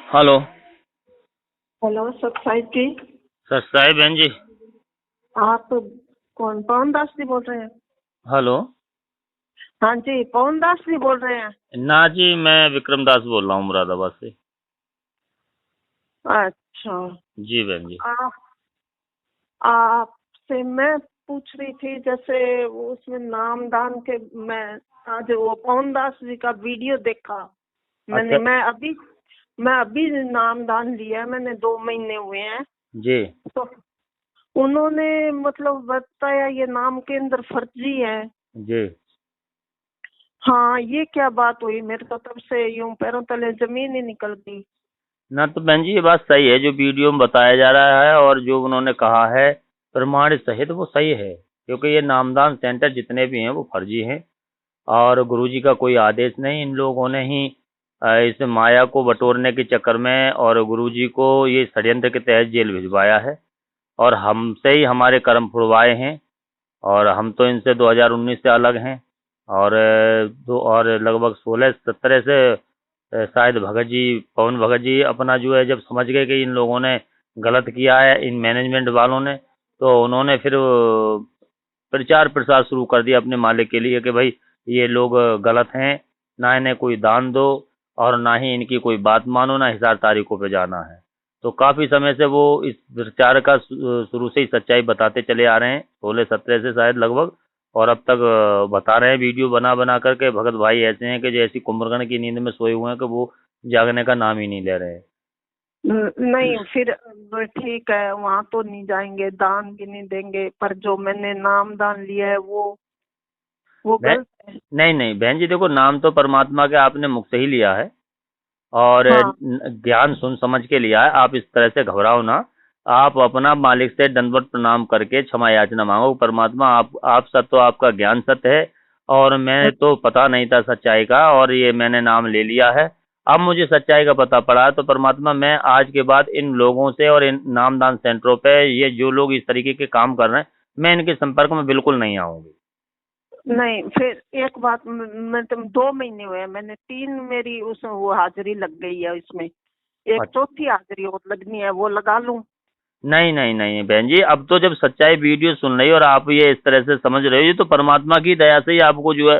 Hello. Hello सतसाई जी। Sir Sahib बहन जी। आप कौन? पवन दास जी बोल रहे हैं? हेलो। हाँ जी, पवन दास जी बोल रहे हैं? ना जी, मैं विक्रम दास बोल रहा हूँ मुरादाबाद से। अच्छा। जी बहन जी। आप आपसे मैं पूछ रही थी, जैसे वो उसमें नामदान के, मैं आज वो पवन दास जी का वीडियो देखा मैंने। अच्छा। मैं अभी नामदान लिया, मैंने 2 महीने हुए हैं। जी। तो उन्होंने मतलब बताया ये नाम के अंदर फर्जी है। जी। हाँ, ये क्या बात हुई? मेरे को तब से यूं पैरों तले जमीन ही निकल गई। ना तो बहन जी, ये बात सही है जो वीडियो में बताया जा रहा है, और जो उन्होंने कहा है प्रमाण सहित वो सही है, क्योंकि ये नामदान सेंटर जितने भी हैं वो फर्जी हैं। और गुरुजी का कोई आदेश नहीं, इन लोगों ने ही इस माया को बटोरने के चक्कर में और गुरुजी को ये षड्यंत्र के तहत जेल भिजवाया है, और हमसे ही हमारे कर्म फुड़वाए हैं। और हम तो इनसे 2019 से अलग हैं। और लगभग 16-17 से शायद भगत जी, पवन भगत जी अपना जो है, जब समझ गए कि इन लोगों ने गलत किया है, इन मैनेजमेंट वालों ने, तो उन्होंने फिर प्रचार प्रसार शुरू कर दिया अपने मालिक के लिए कि भाई ये लोग गलत हैं, ना इन्हें कोई दान दो और ना ही इनकी कोई बात मानो, ना हिसार तारीखों पे जाना है। तो काफी समय से वो इस प्रचार का शुरू से ही सच्चाई बताते चले आ रहे हैं, 16-17 से शायद लगभग। और अब तक बता रहे हैं वीडियो बना बना करके। भगत भाई ऐसे हैं कि जैसी कुंभकर्ण की नींद में सोए हुए हैं, कि वो जागने का नाम ही नहीं ले रहे हैं। नहीं, फिर ठीक है, वहाँ तो नहीं जाएंगे, दान भी नहीं देंगे, पर जो मैंने नाम दान लिया है वो बहन- गलत है। नहीं नहीं बहन जी, देखो, नाम तो परमात्मा के आपने मुख से ही लिया है, और हाँ। ज्ञान सुन समझ के लिया है। आप इस तरह से घबराओ ना। आप अपना मालिक से दंडवत प्रणाम करके क्षमा याचना मांगो। परमात्मा, आप सत्य, तो आपका ज्ञान सत्य है, और मैं तो पता नहीं था सच्चाई का, और ये मैंने नाम ले लिया है। अब मुझे सच्चाई का पता पड़ा है, तो परमात्मा, मैं आज के बाद इन लोगों से और इन नामदान सेंटरों पे, ये जो लोग इस तरीके के काम कर रहे हैं, मैं इनके संपर्क में बिल्कुल नहीं आऊंगी। नहीं, फिर एक बात, मैं तुम 2 महीने हुए हैं, मैंने 3 मेरी उस वो हाजिरी लग गई है इसमें। एक चौथी हाजिरी और लगनी है, वो लगा लूं? नहीं नहीं नहीं बहन जी, अब तो जब सच्चाई वीडियो सुन रही हो और आप ये इस तरह से समझ रहे हो, ये तो परमात्मा की दया से ही आपको जो है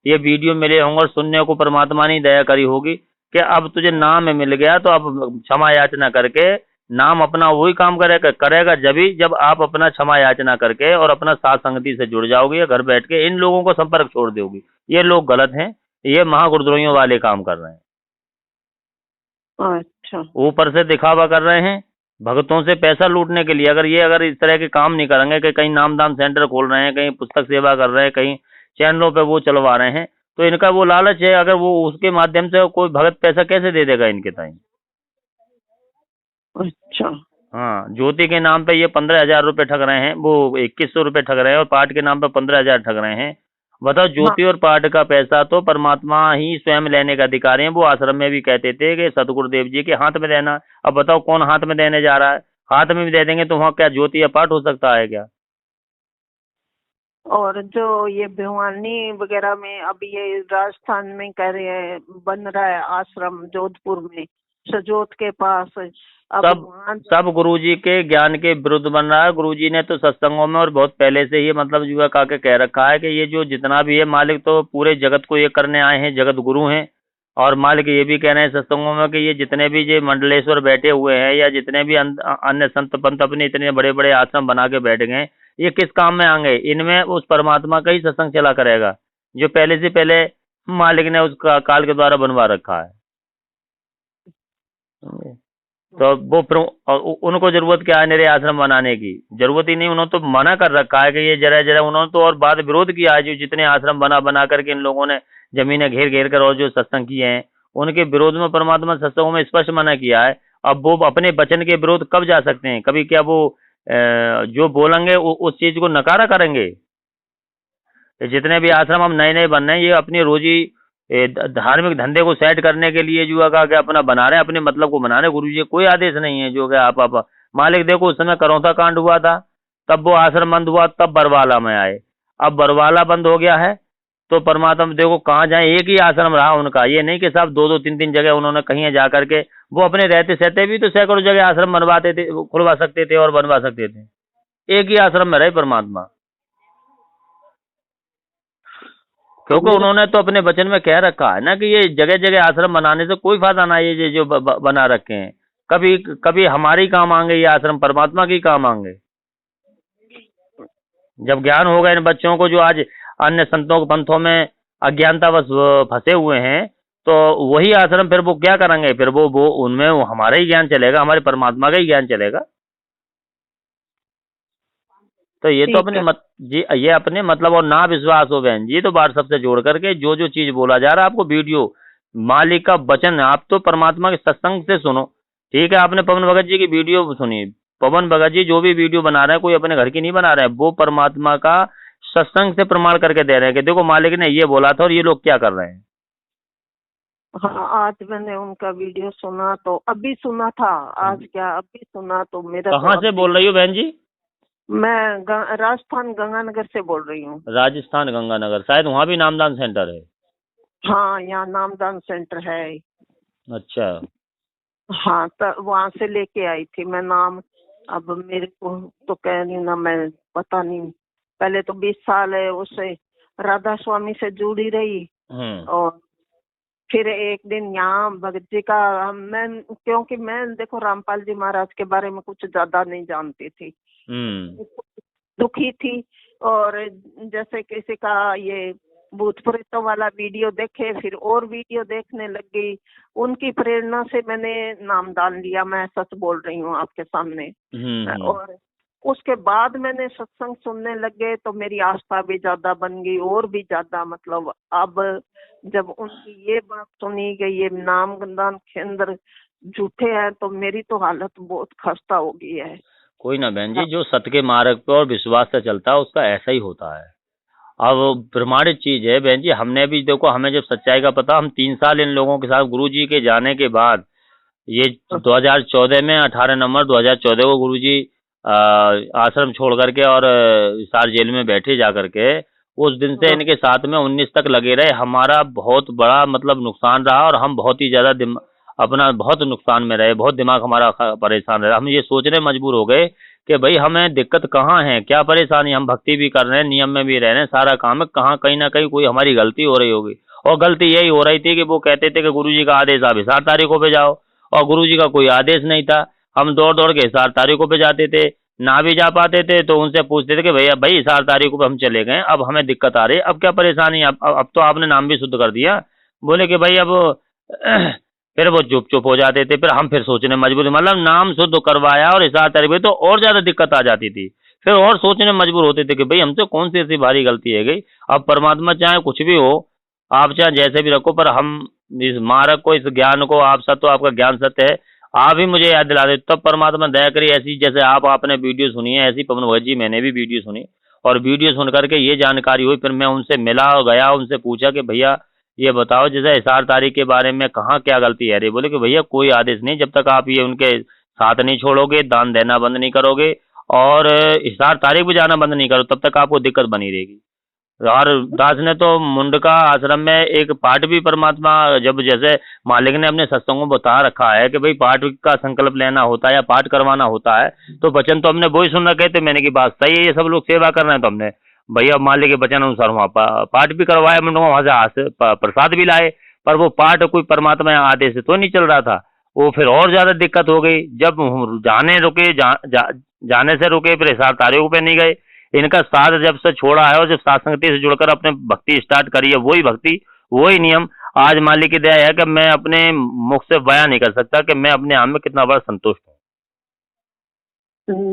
ये वीडियो मिले होंगे, और सुनने को परमात्मा ने दया करी होगी कि अब तुझे नाम मिल गया, तो अब क्षमा याचना करके नाम अपना वही काम करेगा करेगा जब आप अपना क्षमा याचना करके और अपना साथ संगति से जुड़ जाओगे, या घर बैठ के इन लोगों को संपर्क छोड़ दोगी। ये लोग गलत हैं, ये महागुरुद्रोहियों वाले काम कर रहे हैं। अच्छा। ऊपर से दिखावा कर रहे हैं भक्तों से पैसा लूटने के लिए। अगर इस तरह के काम नहीं करेंगे कि कहीं नामदान सेंटर खोल रहे हैं, कहीं पुस्तक सेवा कर रहे हैं, कहीं चैनलों पे वो चलवा रहे हैं, तो इनका वो लालच है। अगर वो उसके माध्यम से कोई भगत पैसा कैसे दे देगा इनके ताई? अच्छा। हाँ, ज्योति के नाम पे ये 15,000 रुपये ठग रहे हैं, वो 2100 रुपये ठग रहे हैं, और पाठ के नाम पे 15,000 ठग रहे हैं। बताओ, हाँ। ज्योति और पाठ का पैसा तो परमात्मा ही स्वयं लेने का अधिकारी है। वो आश्रम में भी कहते थे कि सतगुरुदेव जी के हाथ में देना। अब बताओ कौन हाथ में देने जा रहा है? हाथ में भी दे देंगे तो वहाँ क्या ज्योति या पाठ हो सकता है क्या? और जो ये भिवानी वगैरह में, अभी ये राजस्थान में कह रहे हैं बन रहा है आश्रम, जोधपुर में, सजोत के पास। अब सब वहाँ सब गुरुजी के ज्ञान के विरुद्ध बन रहा है। गुरुजी ने तो सत्संगों में और बहुत पहले से ही मतलब युवा का के कह रखा है कि ये जो जितना भी है मालिक तो पूरे जगत को ये करने आए हैं, जगत गुरु हैं। और मालिक ये भी कह रहे हैं सत्संगों में कि ये जितने भी ये मंडलेश्वर बैठे हुए हैं, या जितने भी अन्य संत पंत अपने इतने बड़े बड़े आश्रम बना के बैठ गए, ये किस काम में आएंगे? इनमें उस परमात्मा का ही सत्संग चला करेगा, जो पहले से पहले मालिक ने उसका काल के द्वारा बनवा रखा है। तो वो उनको जरूरत क्या है मेरे आश्रम बनाने की? जरूरत ही नहीं। उन्होंने तो मना कर रखा है कि ये जरा जरा, उन्होंने तो और बाद विरोध किया है। जो जितने आश्रम बना बना करके इन लोगों ने जमीनें घेर घेर कर और जो सत्संग किए हैं, उनके विरोध में परमात्मा सत्संगों में स्पष्ट मना किया है। अब वो अपने वचन के विरोध कब जा सकते हैं? कभी क्या वो जो बोलेंगे उस चीज को नकारा करेंगे? जितने भी आश्रम हम नए नए बन रहे हैं, ये अपनी रोजी धार्मिक धंधे को सेट करने के लिए जो है कि अपना बना रहे हैं, अपने मतलब को बना रहे हैं। गुरु जी कोई आदेश नहीं है जो कि आप मालिक देखो, उस समय करौता कांड हुआ था, तब वो आश्रम बंद हुआ, तब बरवाला में आए। अब बरवाला बंद हो गया है, तो परमात्मा देखो कहाँ जाए, एक ही आश्रम रहा उनका, ये नहीं कि साहब 2-2 3-3 जगह उन्होंने कहीं जा करके, वो अपने रहते सहते भी तो सैकड़ों जगह आश्रम बनवाते थे, खुलवा सकते थे और बनवा सकते थे, एक ही आश्रम में रहे परमात्मा। क्योंकि उन्होंने तो अपने वचन में कह रखा है ना कि ये जगह जगह आश्रम बनाने से कोई फायदा ना, ये जो बना रखे हैं, कभी कभी हमारे काम आएंगे ये आश्रम, परमात्मा के काम आएंगे। जब ज्ञान होगा इन बच्चों को जो आज अन्य संतों के पंथों में अज्ञानतावश फंसे हुए हैं, तो वही आश्रम फिर वो क्या करेंगे, फिर वो उनमें वो हमारा ही ज्ञान चलेगा, हमारे परमात्मा का ही ज्ञान चलेगा। तो ये तो अपने जी ये अपने मतलब और ना विश्वास हो बहन जी, तो व्हाट्सएप से जोड़ करके जो जो चीज बोला जा रहा है आपको वीडियो, मालिक का वचन, आप तो परमात्मा के सत्संग से सुनो। ठीक है, आपने पवन भगत जी की वीडियो सुनी, पवन भगत जी जो भी वीडियो बना रहे हैं कोई अपने घर की नहीं बना रहे हैं, वो परमात्मा का सत्संग से प्रमाण करके दे रहे हैं कि देखो मालिक ने ये बोला था और ये लोग क्या कर रहे हैं। हाँ, आज मैंने उनका वीडियो सुना, तो अभी सुना था, आज क्या अभी सुना, तो मेरा कहाँ से बोल रही हो बहन जी? मैं राजस्थान गंगानगर से बोल रही हूँ। राजस्थान गंगानगर, शायद वहाँ भी नामदान सेंटर है। हाँ, यहाँ नामदान सेंटर है। अच्छा। हाँ, तो वहाँ से लेके आई थी मैं नाम। अब मेरे को तो कह रही ना, मैं पता नहीं, पहले तो 20 साल है उससे राधा स्वामी से जुड़ी रही, और फिर एक दिन यहाँ भगत जी का मैं, क्योंकि मैं देखो रामपाल जी महाराज के बारे में कुछ ज्यादा नहीं जानती थी, दुखी थी, और जैसे किसी का ये भूत प्रेतों वाला वीडियो देखे, फिर और वीडियो देखने लग गई, उनकी प्रेरणा से मैंने नामदान लिया, मैं सच बोल रही हूँ आपके सामने। और उसके बाद मैंने सत्संग सुनने लग गए तो मेरी आस्था भी ज्यादा बन गई, और भी ज्यादा, मतलब अब जब उनकी ये बात सुनी गई ये नामदान के अंदर झूठे हैं, तो मेरी तो हालत बहुत खस्ता हो गई है। कोई ना बहन जी, जो सत्य के मार्ग पर और विश्वास से चलता है उसका ऐसा ही होता है। अब प्रमाणित चीज है बहन जी, हमने भी देखो, हमें जब सच्चाई का पता, हम 3 साल इन लोगों के साथ गुरुजी के जाने के बाद, ये 2014 में 18 नवंबर 2014 को गुरुजी आश्रम छोड़ करके और हिसार जेल में बैठे जा करके, उस दिन से इनके साथ में 19 तक लगे रहे। हमारा बहुत बड़ा मतलब नुकसान रहा और हम बहुत ही ज्यादा अपना बहुत नुकसान में रहे, बहुत दिमाग हमारा परेशान रहा। हम ये सोचने मजबूर हो गए कि भाई हमें दिक्कत कहाँ है, क्या परेशानी, हम भक्ति भी कर रहे हैं, नियम में भी रह रहे हैं, सारा काम है, कहाँ कहीं ना कहीं कोई हमारी गलती हो रही होगी। और गलती यही हो रही थी कि वो कहते थे कि गुरुजी का आदेश आप हिसार तारीखों पे जाओ, और गुरुजी का कोई आदेश नहीं था। हम दौड़ दौड़ के हिसार तारीखों पे जाते थे, ना भी जा पाते थे तो उनसे पूछते थे कि भैया भाई हिसार तारीखों पे हम चले गए, अब हमें दिक्कत आ रही है, अब क्या परेशानी है, अब तो आपने नाम भी शुद्ध कर दिया। बोले कि भाई अब फिर वो चुप चुप हो जाते थे। फिर हम फिर सोचने मजबूर, मतलब नाम शुद्ध करवाया और हिसार तारीख पे तो और ज्यादा दिक्कत आ जाती थी। फिर और सोचने मजबूर होते थे कि भाई हमसे कौन सी ऐसी भारी गलती है गई। अब परमात्मा चाहे कुछ भी हो, आप चाहे जैसे भी रखो, पर हम इस मार्ग को, इस ज्ञान को, आप सत्य, आपका ज्ञान सत्य है, आप ही मुझे याद दिला दे, तब परमात्मा दया करी। ऐसी जैसे आपने वीडियो सुनी है, ऐसी पवन भगत जी मैंने भी वीडियो सुनी, और वीडियो सुन करके ये जानकारी हुई। फिर मैं उनसे मिला और गया, उनसे पूछा कि भैया ये बताओ जैसे हिसार तारीख के बारे में कहाँ क्या गलती है। बोले कि भैया कोई आदेश नहीं, जब तक आप ये उनके साथ नहीं छोड़ोगे, दान देना बंद नहीं करोगे और हिसार तारीख भी जाना बंद नहीं करो, तब तक आपको दिक्कत बनी रहेगी। और दास ने तो मुंडका आश्रम में एक पाठ भी परमात्मा, जब जैसे मालिक ने अपने सत्संगों में बता रखा है कि भाई पाठ का संकल्प लेना होता है या पाठ करवाना होता है, तो वचन तो हमने वही सुन रखे थे। मैंने की बात सही है, ये सब लोग सेवा कर रहे हैं, तो हमने भैया मालिक के वचन अनुसार वहाँ पाठ भी करवाया, मुंडका वहाँ से प्रसाद भी लाए, पर वो पाठ कोई परमात्मा आदेश से तो नहीं चल रहा था। वो फिर और ज्यादा दिक्कत हो गई, जब जाने रुके, जाने से रुके, फिर हिसार तारीखों पे नहीं गए। इनका साथ जब से छोड़ा है और जब साथ संगति से जुड़कर अपने भक्ति स्टार्ट करी है, वही भक्ति, वही नियम, आज मालिक की दया है कि मैं अपने मुख से बयान नहीं कर सकता कि मैं अपने आप में कितना बड़ा संतुष्ट हूँ।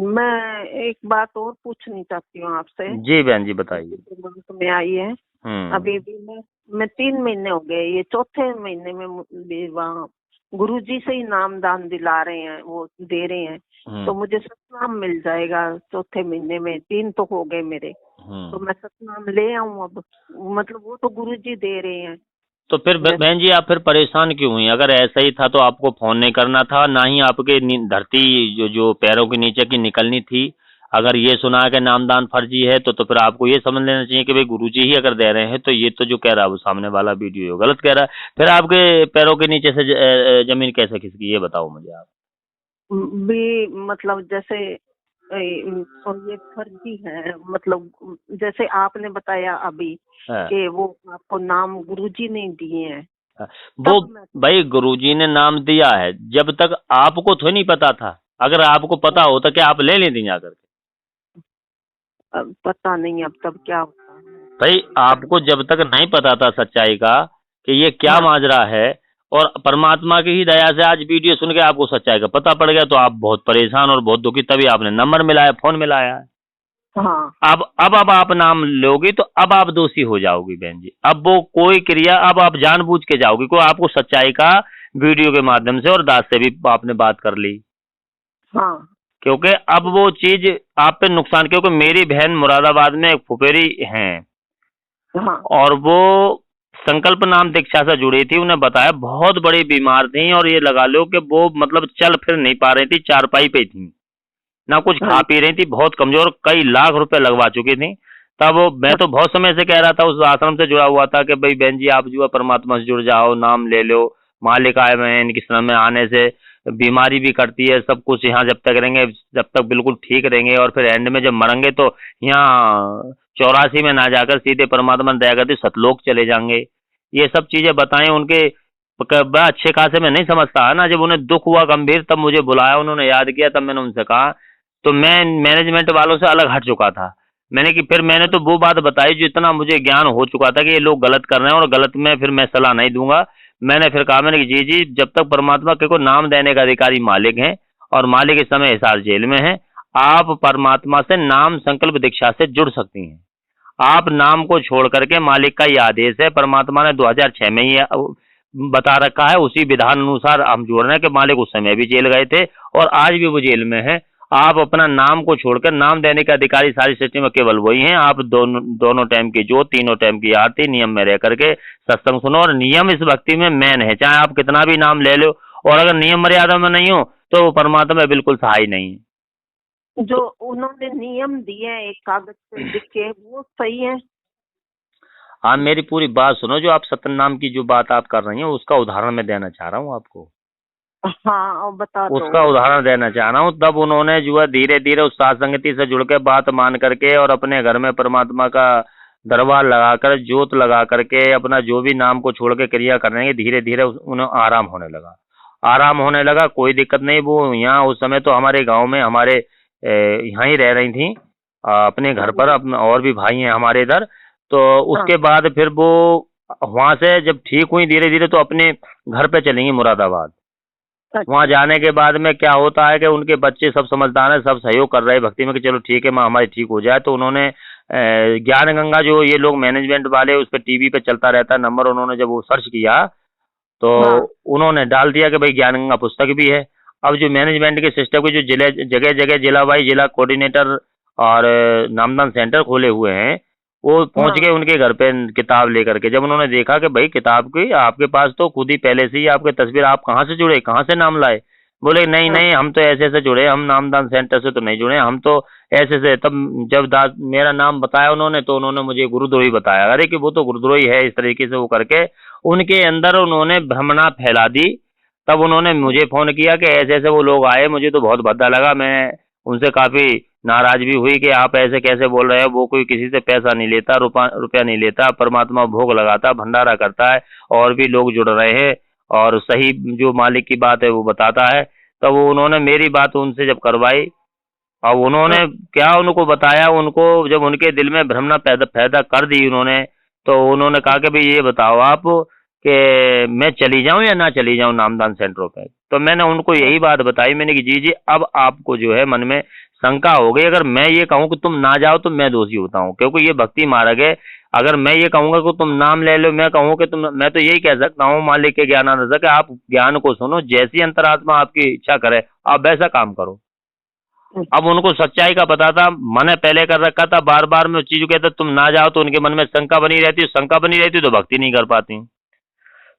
मैं एक बात और पूछनी चाहती हूँ आपसे। जी बहन जी बताइए। में आई है अभी भी मैं 3 महीने हो गए, ये चौथे महीने में वहाँ गुरुजी से ही नामदान दिला रहे हैं, वो दे रहे हैं, तो मुझे सतनाम मिल जाएगा चौथे महीने में। 3 तो हो गए मेरे, तो मैं सतनाम ले आऊँ अब, मतलब वो तो गुरुजी दे रहे हैं। तो फिर बहन जी आप फिर परेशान क्यों हुई? अगर ऐसा ही था तो आपको फोन नहीं करना था, ना ही आपके धरती जो पैरों के नीचे की निकलनी थी। अगर ये सुना कि नामदान फर्जी है तो फिर आपको ये समझ लेना चाहिए कि भाई गुरुजी ही अगर दे रहे हैं तो ये तो जो कह रहा है वो सामने वाला वीडियो गलत कह रहा है। फिर आपके पैरों के नीचे से जमीन कैसे खिसकी, ये बताओ मुझे आप। भी मतलब जैसे और ये फर्जी है, मतलब जैसे आपने बताया अभी हाँ। कि वो आपको नाम गुरुजी ने दिए हैं, हाँ, वो तब मैं भाई गुरुजी ने नाम दिया है, जब तक आपको तो नहीं पता था। अगर आपको पता होता क्या आप ले लेती जाकर के? पता नहीं अब तब क्या होता है। भाई आपको जब तक नहीं पता था सच्चाई का कि ये क्या हाँ माजरा है, और परमात्मा की ही दया से आज वीडियो सुन के आपको सच्चाई का पता पड़ गया, तो आप बहुत परेशान और बहुत दुखी, तभी आपने नंबर मिलाया, फोन मिलाया है। हाँ अब आप नाम लोगी तो अब आप दोषी हो जाओगी बहन जी। अब वो कोई क्रिया अब आप जानबूझ के जाओगी, कोई आपको सच्चाई का वीडियो के माध्यम से और दास से भी आपने बात कर ली, हाँ क्योंकि अब वो चीज आप पे नुकसान, क्योंकि मेरी बहन मुरादाबाद में एक फुफेरी हैं हाँ और वो संकल्प नाम दीक्षा से जुड़ी थी। उन्हें बताया बहुत बड़ी बीमार थी और ये लगा लो कि वो मतलब चल फिर नहीं पा रही थी, चारपाई पे थी, ना कुछ हाँ खा पी रही थी, बहुत कमजोर, कई लाख रुपए लगवा चुकी थी। तब मैं तो बहुत समय से कह रहा था, उस आश्रम से जुड़ा हुआ था कि भाई बहन जी आप जो है परमात्मा से जुड़ जाओ, नाम ले लो, मालिक आए हुए हैं, इनके समय आने से बीमारी भी कटती है, सब कुछ यहाँ जब तक रहेंगे, जब तक बिल्कुल ठीक रहेंगे, और फिर एंड में जब मरेंगे तो यहाँ 84 में ना जाकर सीधे परमात्मा दया करती सतलोक चले जाएंगे। ये सब चीजें बताएं उनके बड़ा अच्छे खासे मैं नहीं समझता है ना। जब उन्हें दुख हुआ गंभीर तब मुझे बुलाया, उन्होंने याद किया, तब मैंने उनसे कहा, तो मैं मैनेजमेंट वालों से अलग हट चुका था। फिर मैंने तो वो बात बताई जो इतना मुझे ज्ञान हो चुका था कि ये लोग गलत कर रहे हैं और गलत में फिर मैं सलाह नहीं दूंगा। मैंने फिर कहा, मैंने जी जी जब तक परमात्मा के को नाम देने का अधिकारी मालिक हैं और मालिक इस समय हिसार जेल में है, आप परमात्मा से नाम संकल्प दीक्षा से जुड़ सकती हैं। आप नाम को छोड़ करके, मालिक का ये आदेश है, परमात्मा ने 2006 में ही बता रखा है, उसी विधान अनुसार हम जोड़ रहे हैं कि मालिक उस समय भी जेल गए थे और आज भी वो जेल में है। आप अपना नाम को छोड़कर, नाम देने के अधिकारी सारी सृष्टि में केवल वही हैं। आप दोनों टाइम की जोत, तीनों टाइम की आरती, नियम में रह करके सत्संग सुनो, और नियम इस भक्ति में मेन है। चाहे आप कितना भी नाम ले लो, और अगर नियम मर्यादा में नहीं हो तो परमात्मा में बिल्कुल सहाय नहीं है। जो उन्होंने नियम दिए हैं एक कागज पे लिख के, वो सही है? आप मेरी पूरी बात सुनो। जो आप सतनाम की जो बात आप कर रही हैं उसका उदाहरण मैं देना चाह रहा हूँ आपको। हाँ और बता दो। उसका उदाहरण देना चाह रहा हूँ। तब उन्होंने जो है धीरे धीरे उस सात संगति से जुड़ के, बात मान करके, और अपने घर में परमात्मा का दरबार लगाकर, जोत लगा करके, अपना जो भी नाम को छोड़ के क्रिया करेंगे, धीरे धीरे उन्हें आराम होने लगा। आराम होने लगा, कोई दिक्कत नहीं। वो यहाँ उस समय तो हमारे गांव में, हमारे यहाँ ही रह रही थी अपने घर पर। अपने और भी भाई हैं हमारे इधर। तो उसके बाद फिर वो वहां से जब ठीक हुई धीरे धीरे, तो अपने घर पे चलेंगी मुरादाबाद। वहां जाने के बाद में क्या होता है कि उनके बच्चे सब समझदार हैं, सब सहयोग कर रहे हैं भक्ति में कि चलो ठीक है माँ हमारी ठीक हो जाए। तो उन्होंने ज्ञान गंगा, जो ये लोग मैनेजमेंट वाले, उस पर टीवी पे चलता रहता है नंबर, उन्होंने जब वो सर्च किया तो उन्होंने डाल दिया कि भाई ज्ञान गंगा पुस्तक भी है। अब जो मैनेजमेंट के सिस्टम के जो जिले, जगह जगह जिला वाई जिला कोऑर्डिनेटर और नामदान सेंटर खोले हुए हैं, वो पहुंच गए उनके घर पे किताब लेकर के। जब उन्होंने देखा कि भाई किताब की आपके पास तो खुद ही पहले से ही आपके तस्वीर, आप कहाँ से जुड़े, कहाँ से नाम लाए? बोले नहीं नहीं हम तो ऐसे ऐसे जुड़े, हम नामदान सेंटर से तो नहीं जुड़े, हम तो ऐसे से। तब जब मेरा नाम बताया उन्होंने, तो उन्होंने मुझे गुरुद्रोही बताया। अरे कि वो तो गुरुद्रोही है, इस तरीके से वो करके उनके अंदर उन्होंने भ्रमणा फैला दी। तब उन्होंने मुझे फोन किया कि ऐसे ऐसे वो लोग आए, मुझे तो बहुत भद्दा लगा, मैं उनसे काफी नाराज भी हुई कि आप ऐसे कैसे बोल रहे हो, वो कोई किसी से पैसा नहीं लेता, रुपया नहीं लेता, परमात्मा भोग लगाता, भंडारा करता है, और भी लोग जुड़ रहे हैं और सही जो मालिक की बात है वो बताता है। तब उन्होंने मेरी बात उनसे जब करवाई, अब उन्होंने क्या उनको बताया, उनको जब उनके दिल में भ्रमणा पैदा कर दी उन्होंने, तो उन्होंने कहा कि भाई ये बताओ आप कि मैं चली जाऊं या ना चली जाऊं नामदान सेंटरों पे। तो मैंने उनको यही बात बताई, मैंने कि जी जी अब आपको जो है मन में शंका हो गई, अगर मैं ये कहूँ कि तुम ना जाओ तो मैं दोषी होता हूँ, क्योंकि ये भक्ति मार्ग है। अगर मैं ये कहूंगा कि तुम नाम ले लो, मैं कहूँ कि तुम, मैं तो यही कह सकता हूँ मालिक के ज्ञानानंद कि आप ज्ञान को सुनो, जैसी अंतरात्मा आपकी इच्छा करे आप वैसा काम करो। अब उनको सच्चाई का पता था, मैंने पहले कर रखा था, बार बार मैं चीज कहता तुम ना जाओ तो उनके मन में शंका बनी रहती, शंका बनी रहती तो भक्ति नहीं कर पाती।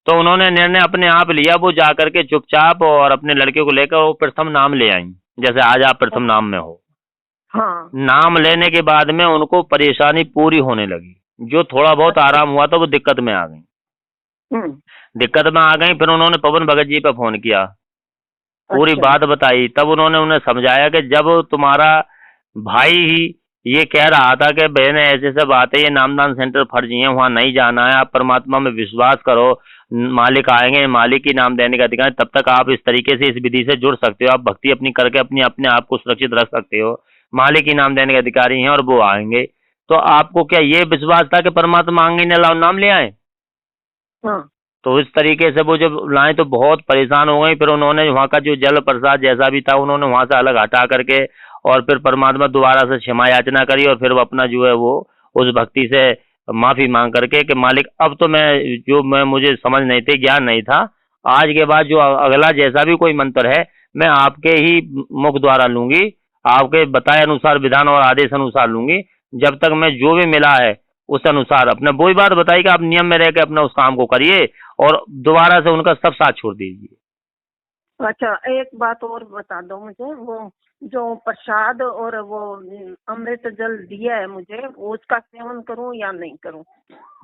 तो उन्होंने निर्णय अपने आप लिया, वो जाकर के चुपचाप और अपने लड़के को लेकर वो प्रथम नाम ले आई, जैसे आज आप प्रथम नाम में हो। हाँ। नाम लेने के बाद में उनको परेशानी पूरी होने लगी। जो थोड़ा बहुत आराम हुआ था वो दिक्कत में आ गई। दिक्कत में आ गई, फिर उन्होंने पवन भगत जी पे फोन किया, पूरी अच्छा। बात बताई। तब उन्होंने उन्हें समझाया कि जब तुम्हारा भाई ही ये कह रहा था कि बहन ऐसे ऐसे बात है, ये नामदान सेंटर फर्जी है, वहां नहीं जाना है, आप परमात्मा में विश्वास करो, मालिक आएंगे, मालिक ही नाम देने का अधिकार, तब तक आप इस तरीके से इस विधि से जुड़ सकते हो, आप भक्ति अपनी करके अपने आप को सुरक्षित रख सकते हो, मालिक ही नाम देने के अधिकारी हैं और वो आएंगे। तो आपको क्या ये विश्वास था कि परमात्मा आएंगे नाम ले आए? हाँ। तो इस तरीके से वो जब लाए तो बहुत परेशान हो गई। फिर उन्होंने वहाँ का जो जल प्रसाद जैसा भी था उन्होंने वहाँ से अलग हटा करके और फिर परमात्मा दोबारा से क्षमा याचना करी और फिर वो अपना जो है वो उस भक्ति से माफी मांग करके कि मालिक अब तो मैं मुझे समझ नहीं थी, ज्ञान नहीं था, आज के बाद जो अगला जैसा भी कोई मंत्र है मैं आपके ही मुख द्वारा लूंगी, आपके बताए अनुसार विधान और आदेश अनुसार लूंगी, जब तक मैं जो भी मिला है उस अनुसार अपने वही बात बताई कि आप नियम में रह के अपना उस काम को करिए और दोबारा से उनका सब साथ छोड़ दीजिए। अच्छा, एक बात और बता दो मुझे, वो जो प्रसाद और वो अमृत जल दिया है मुझे, उसका सेवन करूं या नहीं करूं?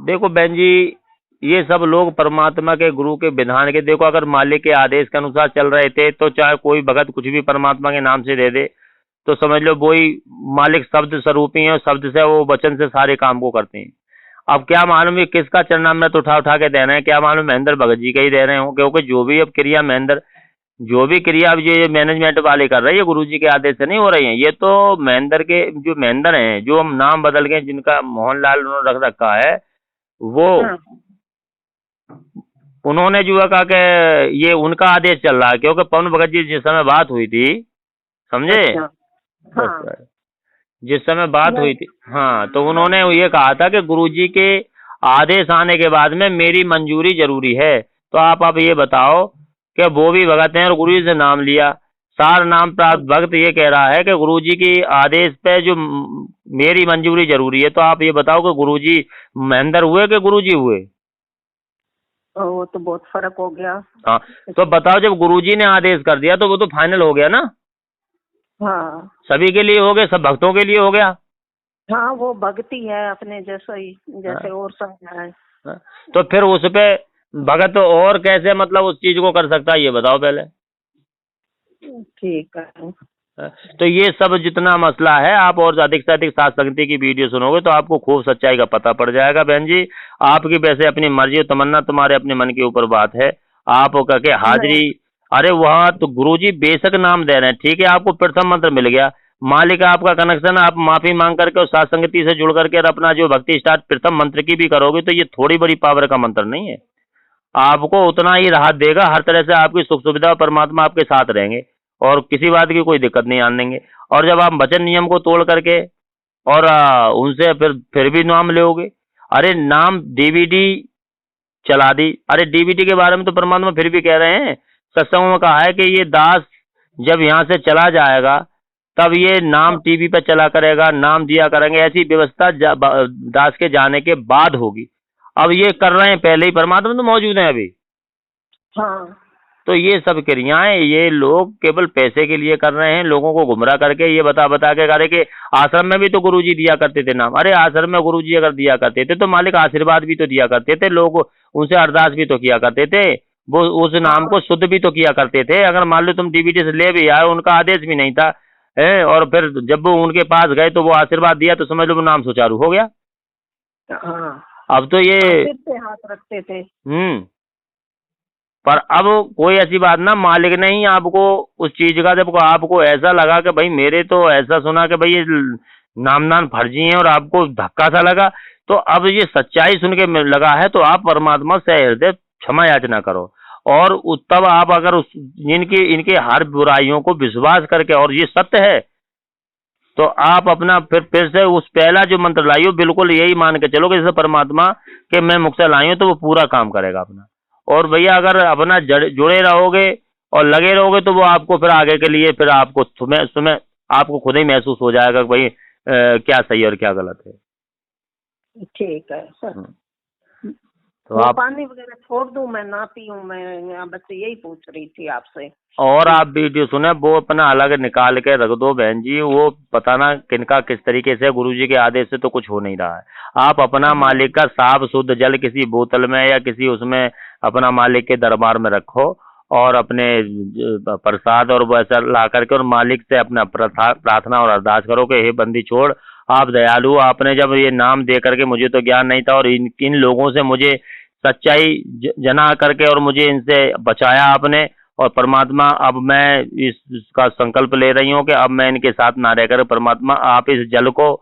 देखो बहन जी, ये सब लोग परमात्मा के गुरु के विधान के, देखो अगर मालिक के आदेश के अनुसार चल रहे थे तो चाहे कोई भगत कुछ भी परमात्मा के नाम से दे दे तो समझ लो वही मालिक शब्द स्वरूपी है, शब्द से वो वचन से सारे काम को करते हैं। अब क्या मालूम ये किसका चरणामृत उठा उठा के दे रहे हैं, क्या मालूम महेंद्र भगत जी का ही दे रहे हो, क्योंकि जो भी अब क्रिया महेंद्र जो भी क्रिया अब ये मैनेजमेंट वाले कर रहे हैं ये गुरु जी के आदेश से नहीं हो रही है। ये तो महेंद्र के जो महेंद्र हैं, जो हम नाम बदल गए, जिनका मोहनलाल उन्होंने रख रखा है, वो हाँ। उन्होंने जो है कहा कि ये उनका आदेश चल रहा है, क्योंकि पवन भगत जी जिस समय बात हुई थी, समझे? अच्छा। हाँ। जिस समय बात हुई नहीं। थी, हाँ, तो उन्होंने ये कहा था कि गुरुजी के आदेश आने के बाद में मेरी मंजूरी जरूरी है। तो आप ये बताओ कि वो भी भगत हैं और गुरुजी से नाम लिया, सार नाम प्राप्त भक्त ये कह रहा है कि गुरुजी की आदेश पे जो मेरी मंजूरी जरूरी है। तो आप ये बताओ कि गुरुजी महेंद्र हुए कि गुरुजी हुए? वो तो बहुत फर्क हो गया। हाँ, तो बताओ जब गुरुजी ने आदेश कर दिया तो वो तो फाइनल हो गया ना, हाँ। सभी के लिए हो गया, सब भक्तों के लिए हो गया। हाँ, वो भक्ति है अपने जैसा ही, जैसे और समझा है। हाँ, तो फिर उस पे भगत और कैसे मतलब उस चीज को कर सकता है ये बताओ पहले। ठीक है। हाँ, तो ये सब जितना मसला है, आप और अधिक से अधिक साथ संगति की वीडियो सुनोगे तो आपको खूब सच्चाई का पता पड़ जाएगा। बहन जी, आपकी वैसे अपनी मर्जी और तमन्ना, तुम्हारे अपने मन के ऊपर बात है, आप करके हाजिरी। अरे वहाँ तो गुरुजी बेशक नाम दे रहे हैं, ठीक है, आपको प्रथम मंत्र मिल गया, मालिक आपका कनेक्शन, आप माफी मांग करके और साथ संगति से जुड़ करके और अपना जो भक्ति स्टार्ट प्रथम मंत्र की भी करोगे तो ये थोड़ी बड़ी पावर का मंत्र नहीं है, आपको उतना ही राहत देगा, हर तरह से आपकी सुख सुविधा परमात्मा आपके साथ रहेंगे और किसी बात की कोई दिक्कत नहीं आने देंगे। और जब आप वचन नियम को तोड़ करके और उनसे फिर भी नाम लोगे, अरे नाम डीवीडी चला दी, अरे डीवीडी के बारे में तो परमात्मा फिर भी कह रहे हैं, सत्संगों में कहा है कि ये दास जब यहाँ से चला जाएगा तब ये नाम टीवी पे चला करेगा, नाम दिया करेंगे, ऐसी व्यवस्था दास के जाने के बाद होगी। अब ये कर रहे हैं पहले ही, परमात्मा तो मौजूद है अभी। हाँ। तो ये सब क्रियाएं ये लोग केवल पैसे के लिए कर रहे हैं, लोगों को गुमराह करके ये बता बता के करे कि आश्रम में भी तो गुरुजी दिया करते थे नाम। अरे आश्रम में गुरुजी अगर दिया करते थे तो मालिक आशीर्वाद भी तो दिया करते थे, लोग उनसे अरदास भी तो किया करते थे, वो उस नाम को शुद्ध भी तो किया करते थे। अगर मान लो तुम डीवीडी से ले भी आए, उनका आदेश भी नहीं था है, और फिर जब वो उनके पास गए तो वो आशीर्वाद दिया तो समझ लो वो नाम सुचारू हो गया। हाँ। अब तो ये सिर पे हाथ रखते थे। पर अब कोई ऐसी बात ना, मालिक ने ही आपको उस चीज का, जब आपको ऐसा लगा कि भाई मेरे तो ऐसा सुना कि भाई ये नामदान फर्जी है और आपको धक्का सा लगा, तो अब ये सच्चाई सुन के लगा है तो आप परमात्मा से हृदय क्षमा याचना करो और तब आप अगर उस इनके हर बुराइयों को विश्वास करके, और ये सत्य है, तो आप अपना फिर से उस पहला जो मंत्र लाइयो बिल्कुल यही मान के चलो कि जैसे परमात्मा के मैं मुख से लाई हूं तो वो पूरा काम करेगा अपना। और भैया अगर अपना जुड़े रहोगे और लगे रहोगे तो वो आपको फिर आगे के लिए फिर आपको सुबह आपको खुद ही महसूस हो जाएगा कि भाई क्या सही और क्या गलत है। ठीक है सर। तो वो आप पानी वगैरह छोड़ दूं, मैं ना पीऊं? मैं बस यही पूछ रही थी आपसे। और आप वीडियो सुने वो अपना अलग निकाल के रख दो बहन जी, वो पता ना किनका किस तरीके से, गुरुजी के आदेश से तो कुछ हो नहीं रहा है। आप अपना हाँ मालिक का साफ शुद्ध जल किसी बोतल में या किसी उसमें अपना मालिक के दरबार में रखो, और अपने प्रसाद और वैसा ला करके और मालिक से अपना प्रार्थना और अरदास करो कि हे बंदी छोड़, आप दयालु, आपने जब ये नाम दे करके, मुझे तो ज्ञान नहीं था, और इन लोगों से मुझे सच्चाई जना करके और मुझे इनसे बचाया आपने, और परमात्मा अब मैं इसका संकल्प ले रही हूँ कि अब मैं इनके साथ ना रहकर, परमात्मा आप इस जल को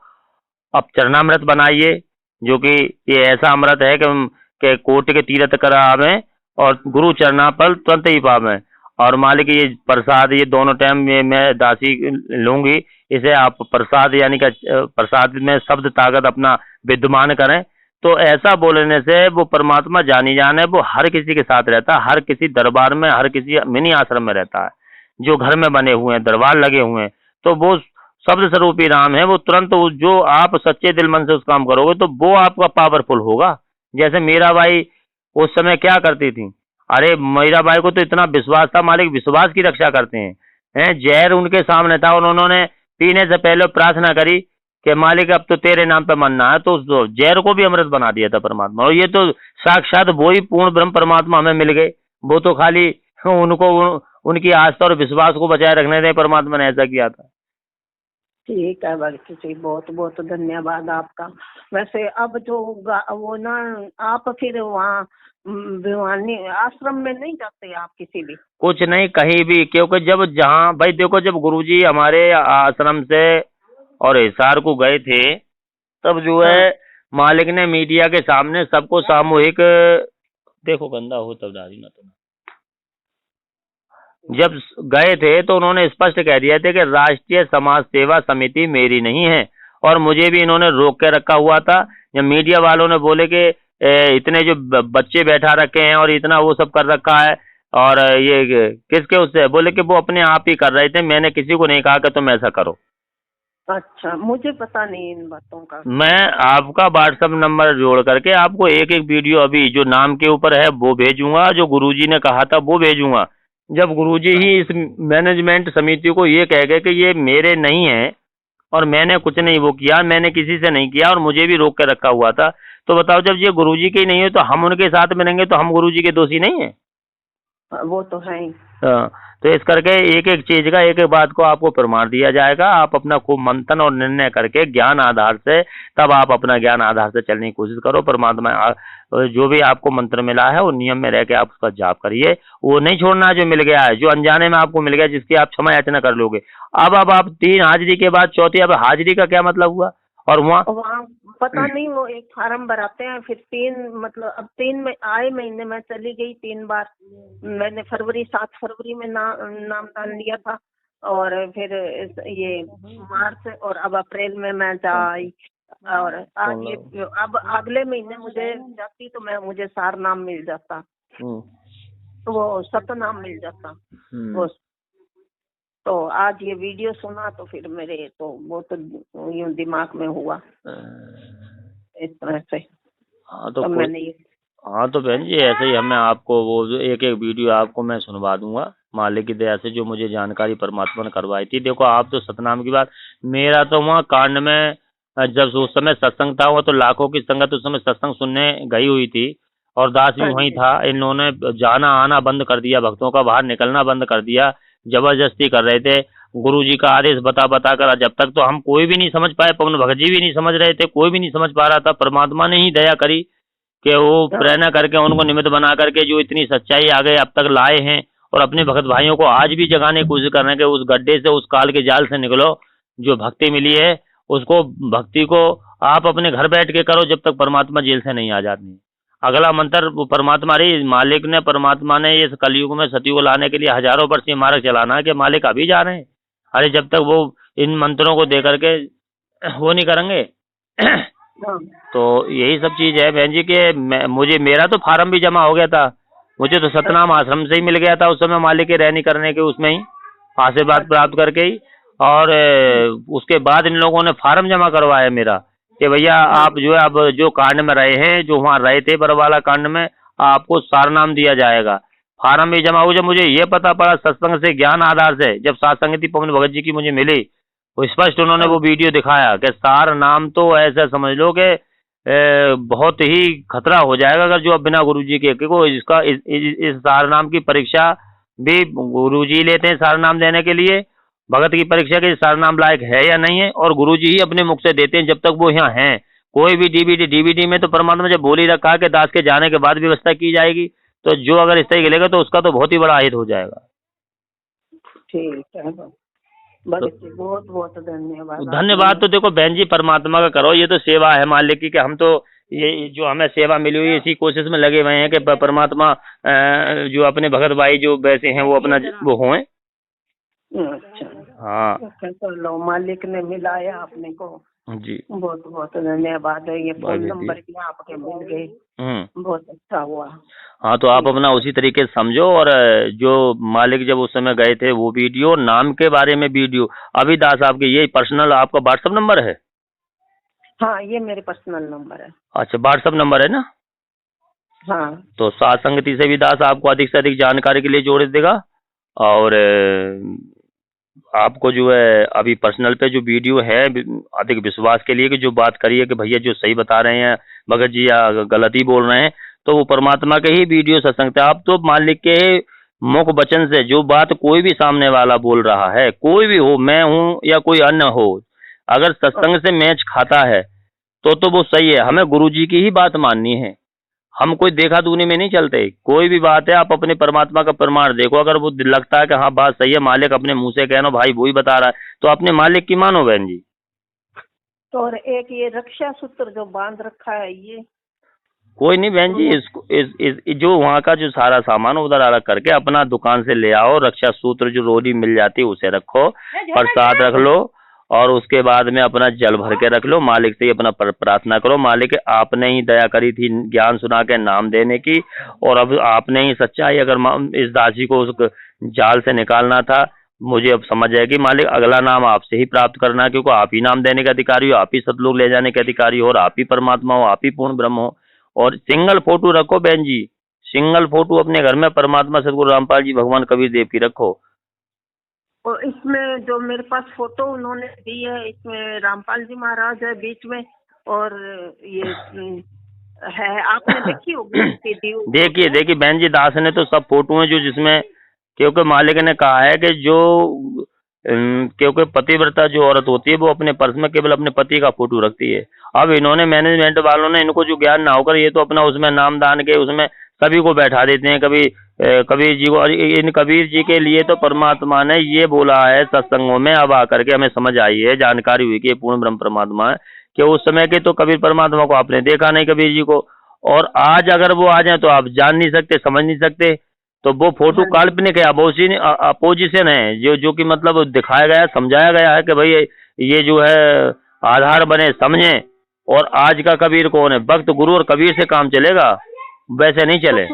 अब चरणामृत बनाइए, जो कि ये ऐसा अमृत है कि कोटि के तीरथ करावे और गुरु चरणापल तुरंत ही पावे। और मालिक ये प्रसाद, ये दोनों टाइम ये मैं दासी लूंगी, इसे आप प्रसाद यानी कि प्रसाद में शब्द ताकत अपना विद्यमान करें। तो ऐसा बोलने से वो परमात्मा जानी जान है, वो हर किसी के साथ रहता है, हर किसी दरबार में, हर किसी मिनी आश्रम में रहता है, जो घर में बने हुए हैं, दरबार लगे हुए हैं। तो वो शब्द स्वरूपी राम है, वो तुरंत जो आप सच्चे दिल मन से उस काम करोगे तो वो आपका पावरफुल होगा। जैसे मीराबाई उस समय क्या करती थी, अरे मीराबाई को तो इतना विश्वास था, मालिक विश्वास की रक्षा करते हैं, जहर उनके सामने था, उन्होंने पीने से पहले प्रार्थना करी कि मालिक अब तो तेरे नाम पे मरना है, तो उस जहर को भी अमृत बना दिया था परमात्मा। और ये तो साक्षात वो ही पूर्ण ब्रह्म परमात्मा हमें मिल गए, वो तो खाली उनको उनकी आस्था और विश्वास को बचाए रखने से परमात्मा ने ऐसा किया था। ठीक है भक्ति जी, बहुत बहुत धन्यवाद आपका। वैसे अब जो वो ना, आप फिर वहाँ भिवानी आश्रम में नहीं जाते आप किसी भी? कुछ नहीं, कहीं भी, क्योंकि जब जहाँ भाई देखो, जब गुरुजी हमारे आश्रम से और हिसार को गए थे, तब जो है हाँ। मालिक ने मीडिया के सामने सबको सामूहिक, देखो गंदा हो तब डाली ना, तुम जब गए थे तो उन्होंने स्पष्ट कह दिया था कि राष्ट्रीय समाज सेवा समिति मेरी नहीं है, और मुझे भी इन्होंने रोक के रखा हुआ था। जब मीडिया वालों ने बोले कि इतने जो बच्चे बैठा रखे हैं और इतना वो सब कर रखा है, और ये किसके उससे, बोले कि वो अपने आप ही कर रहे थे, मैंने किसी को नहीं कहा कि तुम ऐसा करो। अच्छा, मुझे पता नहीं इन बातों का। मैं आपका व्हाट्सएप नंबर जोड़ करके आपको एक एक वीडियो अभी जो नाम के ऊपर है वो भेजूंगा, जो गुरुजी ने कहा था वो भेजूंगा। जब गुरुजी ही इस मैनेजमेंट समिति को ये कह गए कि ये मेरे नहीं है और मैंने कुछ नहीं वो किया, मैंने किसी से नहीं किया और मुझे भी रोक के रखा हुआ था, तो बताओ जब ये गुरुजी के ही नहीं है तो हम उनके साथ में रहेंगे तो हम गुरुजी के दोषी नहीं है? वो तो है ही। हाँ, तो इस करके एक एक चीज का, एक एक बात को आपको प्रमाण दिया जाएगा। आप अपना खूब मंथन और निर्णय करके ज्ञान आधार से, तब आप अपना ज्ञान आधार से चलने की कोशिश करो। परमात्मा जो भी आपको मंत्र मिला है वो नियम में रह के आप उसका जाप करिए, वो नहीं छोड़ना जो मिल गया है, जो अनजाने में आपको मिल गया, जिसकी आप क्षमा याचना कर लोगे। अब आप 3 हाजिरी के बाद चौथी, अब हाजिरी का क्या मतलब हुआ? और वहाँ पता नहीं, वो एक फार्म भराते हैं, फिर 3 मतलब अब 3 में आए महीने में चली गई 3 बार। मैंने 7 फरवरी में नामदान लिया था, और फिर ये मार्च, और अब अप्रैल में मैं जा आई, और आज ये अब अगले महीने मुझे जाती तो मुझे सार नाम मिल जाता, वो सतनाम मिल जाता वो। तो आज ये वीडियो सुना तो फिर मेरे तो वो तो यूं दिमाग में हुआ इस तरह से। हाँ तो मैंने ये, हाँ तो बहन जी ऐसे ही हमें आपको वो जो एक एक वीडियो आपको मैं सुनवा दूंगा, मालिक की दया से जो मुझे जानकारी परमात्मा ने करवाई थी। देखो आप तो सतनाम की बात, मेरा तो वहाँ कांड में जब उस समय सत्संग था, वो तो लाखों की संगत उस समय सत्संग सुनने गई हुई थी, और दास भी वहीं था। इन्होंने जाना आना बंद कर दिया, भक्तों का बाहर निकलना बंद कर दिया, जबरदस्ती कर रहे थे। गुरु जी का आदेश बता कर जब तक तो हम कोई भी नहीं समझ पाए, पवन भगत जी भी नहीं समझ रहे थे, कोई भी नहीं समझ पा रहा था। परमात्मा ने ही दया करी कि वो प्रेरणा करके उनको निमित्त बना करके जो इतनी सच्चाई आगे अब तक लाए हैं, और अपने भक्त भाइयों को आज भी जगाने की कोशिश कर रहे हैं कि उस गड्ढे से, उस काल के जाल से निकलो। जो भक्ति मिली है उसको, भक्ति को आप अपने घर बैठ के करो जब तक परमात्मा जेल से नहीं आ जाती। अगला मंत्र वो परमात्मा रही, मालिक ने, परमात्मा ने इस कलयुग में सतयुग लाने के लिए हजारों वर्ष ये मार्ग चलाना है कि मालिक अभी जा रहे हैं। अरे जब तक वो इन मंत्रों को दे करके वो नहीं करेंगे तो यही सब चीज है बहन जी के। मुझे मेरा तो फार्म भी जमा हो गया था, मुझे तो सतनाम आश्रम से ही मिल गया था उस समय, मालिक के रहने करने के उसमें ही आशीर्वाद प्राप्त करके ही। और उसके बाद इन लोगों ने फार्म जमा करवाया मेरा कि भैया आप जो है अब जो कांड में रहे हैं, जो वहाँ रहे थे बरवाला कांड में, आपको सारा नाम दिया जाएगा। फार्म भी जमा हो। जब मुझे ये पता पड़ा सत्संग से ज्ञान आधार से, जब सात संगति पवन भगत जी की मुझे मिली, वो स्पष्ट उन्होंने हाँ वो वीडियो दिखाया कि सार नाम तो ऐसा समझ लो कि बहुत ही खतरा हो जाएगा अगर जो अब बिना गुरुजी के, क्योंकि इसका इस सार नाम की परीक्षा भी गुरुजी लेते हैं सार नाम देने के लिए। भगत की परीक्षा के सार नाम लायक है या नहीं है, और गुरुजी ही अपने मुख से देते हैं जब तक वो यहाँ हैं। कोई भी डीवीडी में तो परमात्मा जब बोल ही रखा है कि दास के जाने के बाद व्यवस्था की जाएगी, तो जो अगर इस तरीके लेगा तो उसका तो बहुत ही बड़ा हित हो जाएगा। ठीक है भगत जी, बहुत बहुत धन्यवाद। धन्यवाद तो देखो बहन जी परमात्मा का करो, ये तो सेवा है मालिक की, कि हम तो ये जो हमें सेवा मिली हुई इसी कोशिश में लगे हुए हैं कि परमात्मा जो अपने भगत भाई जो वैसे हैं वो अपना वो हों। अच्छा हाँ चलो, मालिक ने मिलाया अपने को जी, बहुत बहुत धन्यवाद है। ये फोन नंबर भी आपके मिल गए, बहुत अच्छा हुआ। हाँ तो आप अपना उसी तरीके से समझो। और जो मालिक जब उस समय गए थे वो वीडियो, नाम के बारे में वीडियो, अभी दास आपके ये पर्सनल आपका व्हाट्सएप नंबर है? हाँ ये मेरे पर्सनल नंबर है। अच्छा व्हाट्सएप नंबर है ना? हाँ तो सात संगति से भी दास आपको अधिक से अधिक जानकारी के लिए जोड़ देगा। और आपको जो है अभी पर्सनल पे जो वीडियो है अधिक विश्वास के लिए कि जो बात करिए कि भैया जो सही बता रहे हैं भगत जी या गलत ही बोल रहे हैं, तो वो परमात्मा के ही वीडियो सत्संग थे। आप तो मालिक के मुख वचन से जो बात कोई भी सामने वाला बोल रहा है, कोई भी हो, मैं हूं या कोई अन्य हो, अगर सत्संग से मैच खाता है तो वो सही है। हमें गुरुजी की ही बात माननी है, हम कोई देखा दुनी में नहीं चलते। कोई भी बात है आप अपने परमात्मा का प्रमाण देखो, अगर वो लगता है कि हाँ बात सही है, मालिक अपने मुंह से कहना भाई वही बता रहा है, तो अपने मालिक की मानो बहन जी। तो और एक ये रक्षा सूत्र जो बांध रखा है, ये कोई नहीं बहन जी, इसको जो वहाँ का जो सारा सामान उधर अलग करके अपना दुकान से ले आओ। रक्षा सूत्र जो रोड़ी मिल जाती है उसे रखो, प्रसाद रख लो, और उसके बाद में अपना जल भर के रख लो। मालिक से ही अपना प्रार्थना करो, मालिक आपने ही दया करी थी ज्ञान सुना के नाम देने की, और अब आपने ही सच्चाई अगर इस दासी को उस जाल से निकालना था, मुझे अब समझ है कि मालिक अगला नाम आपसे ही प्राप्त करना है, क्योंकि आप ही नाम देने के अधिकारी हो, आप ही सतलोक ले जाने के अधिकारी हो, और आप ही परमात्मा हो, आप ही पूर्ण ब्रह्म हो। और सिंगल फोटो रखो बहन जी, सिंगल फोटो अपने घर में परमात्मा सदगुरु रामपाल जी भगवान कबीर देव की रखो। और इसमें जो मेरे पास फोटो उन्होंने दी है, इसमें रामपाल जी महाराज है बीच में, और ये है, आपने देखी होगी। देखिए बहन जी, दास ने तो सब फोटो हैं जो जिसमें, क्योंकि मालिक ने कहा है कि जो क्योंकि पतिव्रता जो औरत होती है वो अपने पर्स में केवल अपने पति का फोटो रखती है। अब इन्होंने मैनेजमेंट वालों ने इनको जो ज्ञान ना होकर ये तो अपना उसमें नाम दान के उसमें सभी को बैठा देते हैं। कभी कबीर जी को, और इन कबीर जी के लिए तो परमात्मा ने ये बोला है सत्संगों में, अब आकर के हमें समझ आई है, जानकारी हुई कि पूर्ण ब्रह्म परमात्मा है, कि उस समय के तो कबीर परमात्मा को आपने देखा नहीं कबीर जी को, और आज अगर वो आ जाए तो आप जान नहीं सकते, समझ नहीं सकते। तो वो फोटो काल्पनिक है, अपोजिशन है, जो कि मतलब दिखाया गया, समझाया गया है कि भाई ये जो है आधार बने समझे। और आज का कबीर कौन है? भक्त गुरु और कबीर से काम चलेगा, वैसे नहीं चले।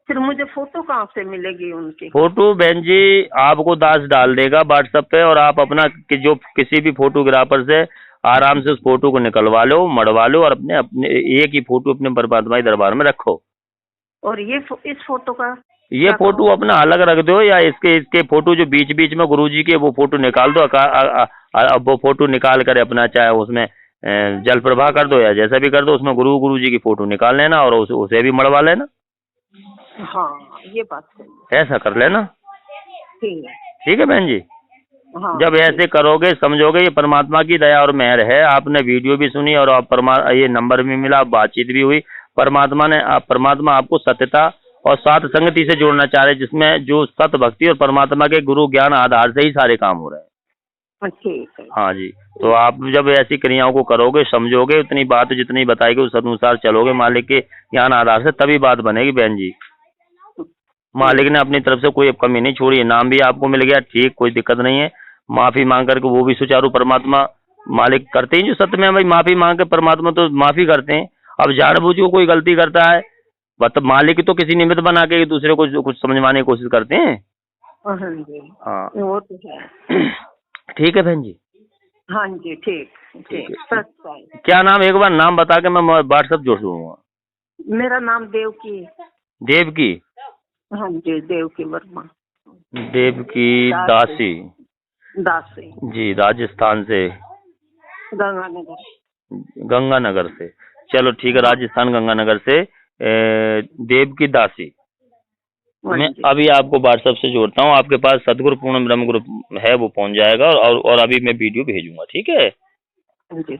फिर मुझे फोटो कहाँ से मिलेगी उनकी? फोटो बहन जी आपको दास डाल देगा व्हाट्सएप पे, और आप अपना जो किसी भी फोटोग्राफर से आराम से उस फोटो को निकलवा लो, मड़वा लो, और अपने एक ही फोटो अपने परमात्मा दरबार में रखो। और ये इस फोटो का ये फोटो अपना अलग रख दो, या इसके फोटो जो बीच बीच में गुरुजी के वो फोटो निकाल दो। वो फोटो निकाल कर अपना चाहे उसमें जल प्रवाह कर दो या जैसा भी कर दो, उसमें गुरुजी की फोटो निकाल लेना और उसे भी मड़वा लेना। हाँ ये बात सही, ऐसा कर लेना। ठीक है बहन जी। हाँ, जब ऐसे करोगे समझोगे ये परमात्मा की दया और मेहर है। आपने वीडियो भी सुनी और आप ये नंबर भी मिला, बातचीत भी हुई। परमात्मा आपको सत्यता और सात संगति से जोड़ना चाह रहे, जिसमें जो सत भक्ति और परमात्मा के गुरु ज्ञान आधार से ही सारे काम हो रहे हैं। ठीक है। हाँ जी, तो आप जब ऐसी क्रियाओं को करोगे, समझोगे, उतनी बात जितनी बताएगी उस अनुसार चलोगे मालिक के ज्ञान आधार से, तभी बात बनेगी बहन जी। मालिक ने अपनी तरफ से कोई कमी नहीं छोड़ी, नाम भी आपको मिल गया, ठीक, कोई दिक्कत नहीं है। माफी मांग करके वो भी सुचारू परमात्मा मालिक करते हैं जो सत्य में भाई, माफी मांग के परमात्मा तो माफी करते हैं। अब जानबूझ को कोई गलती करता है मतलब मालिक तो किसी निमित्त बना के दूसरे को कुछ समझवाने की कोशिश करते हैं। हाँ जी, हाँ वो तो है। ठीक है बहन जी। हाँ जी ठीक। ठीक है। सत्साई। क्या नाम, एक बार नाम बता के मैं व्हाट्सएप जोड़ दूंगा। मेरा नाम देवकी। देवकी। हाँ जी, देवकी वर्मा। देवकी दासी। दासी। जी, राजस्थान से, गंगानगर। गंगानगर से। चलो ठीक है, राजस्थान गंगानगर से देवकी दासी। मैं अभी आपको व्हाट्सएप से जोड़ता हूँ, आपके पास सतगुरु पूर्ण ब्रह्म ग्रुप है वो पहुंच जाएगा, और अभी मैं वीडियो भेजूंगा, ठीक है। जी।